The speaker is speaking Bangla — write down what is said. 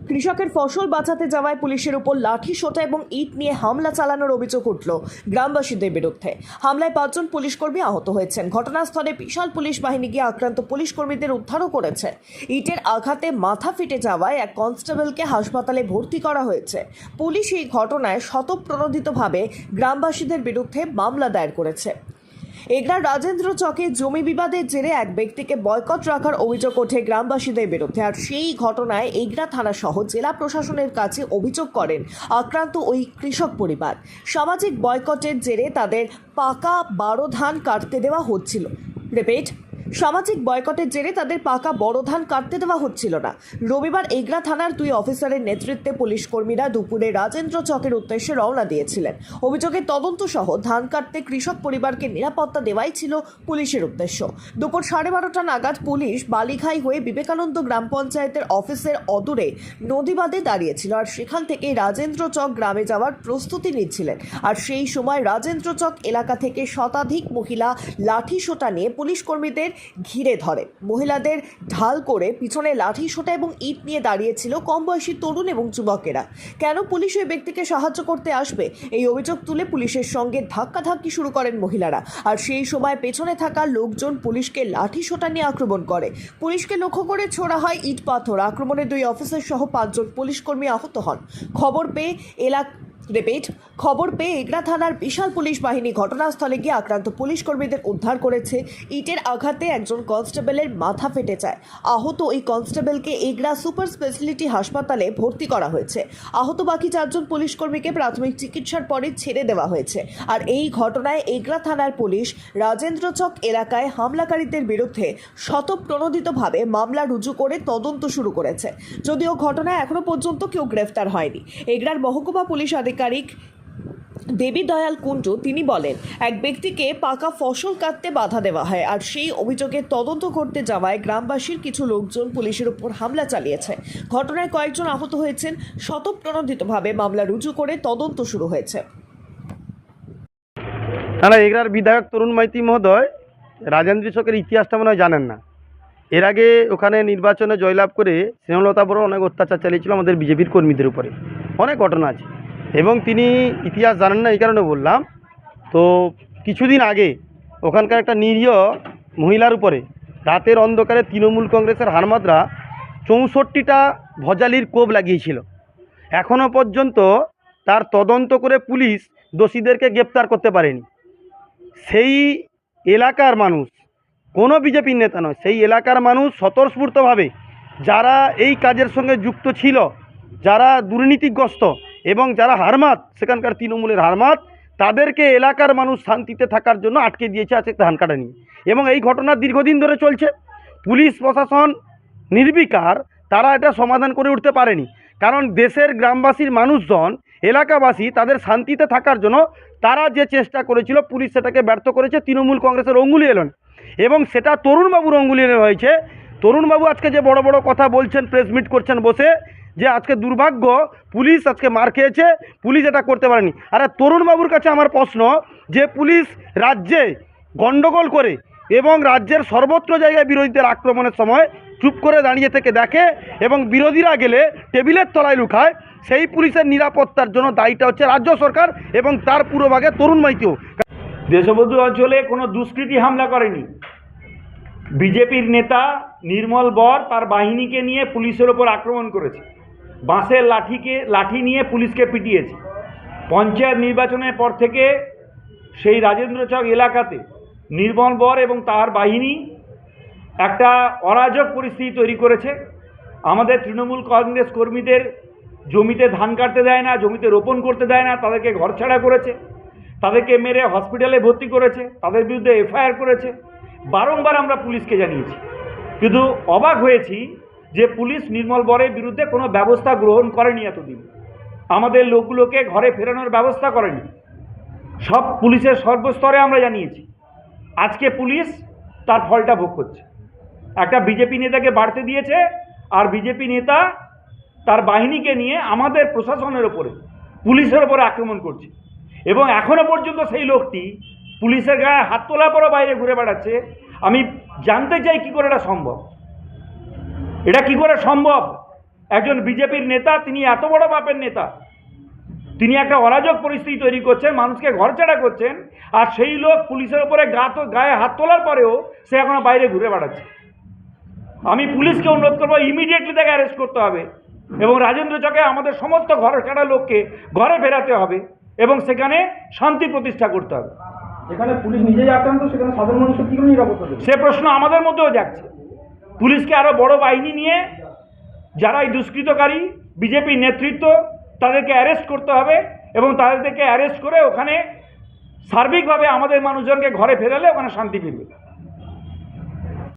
কৃষকের ফসল বাঁচাতে যাওয়ায় পুলিশের উপর লাঠি সোঁটা এবং ইট নিয়ে হামলা চালানোর অভিযোগ উঠল গ্রামবাসীদের বিরুদ্ধে। হামলায় 5 জন পুলিশকর্মী আহত হয়েছেন। ঘটনাস্থলে বিশাল পুলিশ বাহিনী গিয়ে আক্রান্ত পুলিশকর্মীদের উদ্ধারও করেছে। ইটের আঘাতে মাথা ফেটে যাওয়ায় এক কনস্টেবলকে হাসপাতালে ভর্তি করা হয়েছে। পুলিশ এই ঘটনায় স্বতঃপ্রণোদিতভাবে গ্রামবাসীদের বিরুদ্ধে মামলা দায়ের করেছে। এগরার রাজেন্দ্র চকে জমি বিবাদের জেরে এক ব্যক্তিকে বয়কট রাখার অভিযোগ ওঠে গ্রামবাসীদের বিরুদ্ধে। আর সেই ঘটনায় এগরা থানা সহ জেলা প্রশাসনের কাছে অভিযোগ করেন আক্রান্ত ওই কৃষক পরিবার। সামাজিক বয়কটের জেরে তাদের পাকা 12 ধান কাটতে দেওয়া হচ্ছিল। সামাজিক বয়কটের জেরে তাদের পাকা বড় ধান কাটতে দেওয়া হচ্ছিল না। রবিবার এগরা থানার 2 অফিসারের নেতৃত্বে পুলিশ কর্মীরা দুপুরে রাজেন্দ্র চকের উদ্দেশ্যে রওনা দিয়েছিলেন। অভিযোগের তদন্ত সহ ধান কাটতে কৃষক পরিবারকে নিরাপত্তা দেওয়াই ছিল পুলিশের উদ্দেশ্য। দুপুর 12:30টা নাগাদ পুলিশ বালিঘাই হয়ে বিবেকানন্দ গ্রাম পঞ্চায়েতের অফিসের অদূরে নদীবাদে দাঁড়িয়েছিল। আর সেখান থেকে রাজেন্দ্র চক গ্রামে যাওয়ার প্রস্তুতি নিচ্ছিলেন। আর সেই সময় রাজেন্দ্র চক এলাকা থেকে শতাধিক মহিলা লাঠি সোঁটা নিয়ে পুলিশ কর্মীদের ঘিরে ধরে। মহিলাদের ঢাল করে পিছনে লাঠি সোঁটা এবং ইট নিয়ে দাঁড়িয়েছিল কম বয়সী তরুণ এবং যুবকেরা। কেন পুলিশ ওই ব্যক্তিকে সাহায্য করতে আসবে, এই অভিযোগ তুলে পুলিশের সঙ্গে ধাক্কাধাক্কি শুরু করেন মহিলারা। আর সেই সময় পেছনে থাকা লোকজন পুলিশকে লাঠি সোঁটা নিয়ে আক্রমণ করে। পুলিশকে লক্ষ্য করে ছোড়া হয় ইট পাথর। আক্রমণে 2 অফিসার সহ 5 জন পুলিশকর্মী আহত হন। খবর পেয়ে এগরা থানার বিশাল পুলিশ বাহিনী ঘটনাস্থলে গিয়ে আক্রান্ত পুলিশ কর্মীদের উদ্ধার করেছে। ইটের আঘাতে একজন কনস্টেবলের মাথা ফেটে যায়। আহত ওই কনস্টেবলকে এগরা সুপার স্পেশালিটি হাসপাতালে ভর্তি করা হয়েছে। আহত বাকি 4 জন পুলিশ কর্মীকে প্রাথমিক চিকিৎসার পরে ছেড়ে দেওয়া হয়েছে। আর এই ঘটনায় এগরা থানার পুলিশ রাজেন্দ্র চক এলাকায় হামলাকারীদের বিরুদ্ধে স্বতঃপ্রণোদিতভাবে মামলা রুজু করে তদন্ত শুরু করেছে। যদিও ঘটনায় এখনো পর্যন্ত কেউ গ্রেফতার হয়নি। এগরার মহকুমা পুলিশ আধিকারিক দেবী দয়াল কুণ্ডু তিনি বলেন, এক ব্যক্তিকে পাকা ফসল কাটতে বাধা দেওয়া হয়। আর সেই অভিযোগে তদন্ত করতে যাওয়ায় গ্রামবাসীর কিছু লোকজন পুলিশের উপর হামলা চালিয়েছে। ঘটনায় কয়েকজন আহত হয়েছেন। স্বতঃপ্রণোদিতভাবে মামলা রুজু করে তদন্ত শুরু হয়েছে। এগরার বিধায়ক তরুণ মাইতি মহোদয় রাজেন্দ্র চকের ইতিহাসটা মনে হয় জানেন না। এর আগে ওখানে নির্বাচনে জয়লাভ করে স্নেহলতা বড় অনেক অত্যাচার চালিয়েছিল আমাদের বিজেপির কর্মীদের উপরে, অনেক ঘটনা আছে এবং তিনি ইতিহাস জানেন না, এই কারণে বললাম। তো কিছুদিন আগে ওখানকার একটা নিরীহ মহিলার উপরে রাতের অন্ধকারে তৃণমূল কংগ্রেসের হারমাদরা 64টা ভজালির কোপ লাগিয়েছিল। এখনও পর্যন্ত তার তদন্ত করে পুলিশ দোষীদেরকে গ্রেপ্তার করতে পারেনি। সেই এলাকার মানুষ, কোনো বিজেপির নেতা নয়, সেই এলাকার মানুষ স্বতঃস্ফূর্তভাবে যারা এই কাজের সঙ্গে যুক্ত ছিল, যারা দুর্নীতিগ্রস্ত এবং যারা হারমাত, সেখানকার তৃণমূলের হারমাত, তাদেরকে এলাকার মানুষ শান্তিতে থাকার জন্য আটকে দিয়েছে আছে ধান কাটা নিয়ে। এবং এই ঘটনা দীর্ঘদিন ধরে চলছে। পুলিশ প্রশাসন নির্বিকার, তারা এটা সমাধান করে উঠতে পারেনি। কারণ দেশের গ্রামবাসীর মানুষজন, এলাকাবাসী তাদের শান্তিতে থাকার জন্য তারা যে চেষ্টা করেছিল, পুলিশ সেটাকে ব্যর্থ করেছে। তৃণমূল কংগ্রেসের অঙ্গুলি এলেন এবং সেটা তরুণবাবুর অঙ্গুলি এনে হয়েছে। তরুণবাবু আজকে যে বড় বড় কথা বলছেন, প্রেস মিট করছেন বসে, যে আজকে দুর্ভাগ্য পুলিশ আজকে মার খেয়েছে, পুলিশ এটা করতে পারেনি। আরে তরুণবাবুর কাছে আমার প্রশ্ন, যে পুলিশ রাজ্যে গণ্ডগোল করে এবং রাজ্যের সর্বত্র জায়গায় বিরোধীদের আক্রমণের সময় চুপ করে দাঁড়িয়ে থেকে দেখে এবং বিরোধীরা গেলে টেবিলের তলায় লুকায়, সেই পুলিশের নিরাপত্তার জন্য দায়ীটা হচ্ছে রাজ্য সরকার এবং তার পুরোভাগে তরুণ মাইতিও। দেশবন্ধু অঞ্চলে কোনো দুষ্কৃতী হামলা করেনি। বিজেপির নেতা নির্মল বর তার বাহিনীকে নিয়ে পুলিশের ওপর আক্রমণ করেছে, বাঁশের লাঠি নিয়ে পুলিশকে পিটিয়েছে। পঞ্চায়েত নির্বাচনের পর থেকে সেই রাজেন্দ্রচক এলাকাতে নির্মল বর এবং তার বাহিনী একটা অরাজক পরিস্থিতি তৈরি করেছে। আমাদের তৃণমূল কংগ্রেস কর্মীদের জমিতে ধান কাটতে দেয় না, জমিতে রোপণ করতে দেয় না, তাদেরকে ঘরছাড়া করেছে, তাদেরকে মেরে হসপিটালে ভর্তি করেছে, তাদের বিরুদ্ধে এফআইআর করেছে। বারংবার আমরা পুলিশকে জানিয়েছি, কিন্তু অবাক হয়েছি যে পুলিশ নির্মল বরের বিরুদ্ধে কোনো ব্যবস্থা গ্রহণ করেনি। এতদিন আমাদের লোকগুলোকে ঘরে ফেরানোর ব্যবস্থা করেনি। সব পুলিশের সর্বস্তরে আমরা জানিয়েছি। আজকে পুলিশ তার ফলটা ভোগ করছে। একটা বিজেপি নেতাকে বাড়তে দিয়েছে, আর বিজেপি নেতা তার বাহিনীকে নিয়ে আমাদের প্রশাসনের ওপরে, পুলিশের ওপরে আক্রমণ করছে। এবং এখনও পর্যন্ত সেই লোকটি পুলিশের গায়ে হাত তোলার পরও বাইরে ঘুরে বেড়াচ্ছে। আমি জানতে চাই কী করে এটা সম্ভব। এটা কী করে সম্ভব? একজন বিজেপির নেতা, তিনি এত বড় বাপের নেতা, তিনি একটা অরাজক পরিস্থিতি তৈরি করছেন, মানুষকে ঘরছাড়া করছেন, আর সেই লোক পুলিশের উপরে গায়ে হাত তোলার পরেও সে এখনো বাইরে ঘুরে বেড়াচ্ছে। আমি পুলিশকে অনুরোধ করবো ইমিডিয়েটলি তাকে অ্যারেস্ট করতে হবে এবং রাজেন্দ্র চকে আমাদের সমস্ত ঘরছাড়া লোককে ঘরে ফেরাতে হবে এবং সেখানে শান্তি প্রতিষ্ঠা করতে হবে। যেখানে পুলিশ নিজেই আক্রান্ত সেখানে সাধারণ মানুষের কী করে নিরাপত্তা দেবে? সে প্রশ্ন আমাদের মধ্যেও যাচ্ছে। পুলিশকে আরও বড় বাহিনী নিয়ে যারা এই দুষ্কৃতকারী বিজেপির নেতৃত্ব, তাদেরকে অ্যারেস্ট করতে হবে এবং তাদেরকে অ্যারেস্ট করে ওখানে সার্বিকভাবে আমাদের মানুষজনকে ঘরে ফেরালে ওখানে শান্তি ফিরবে।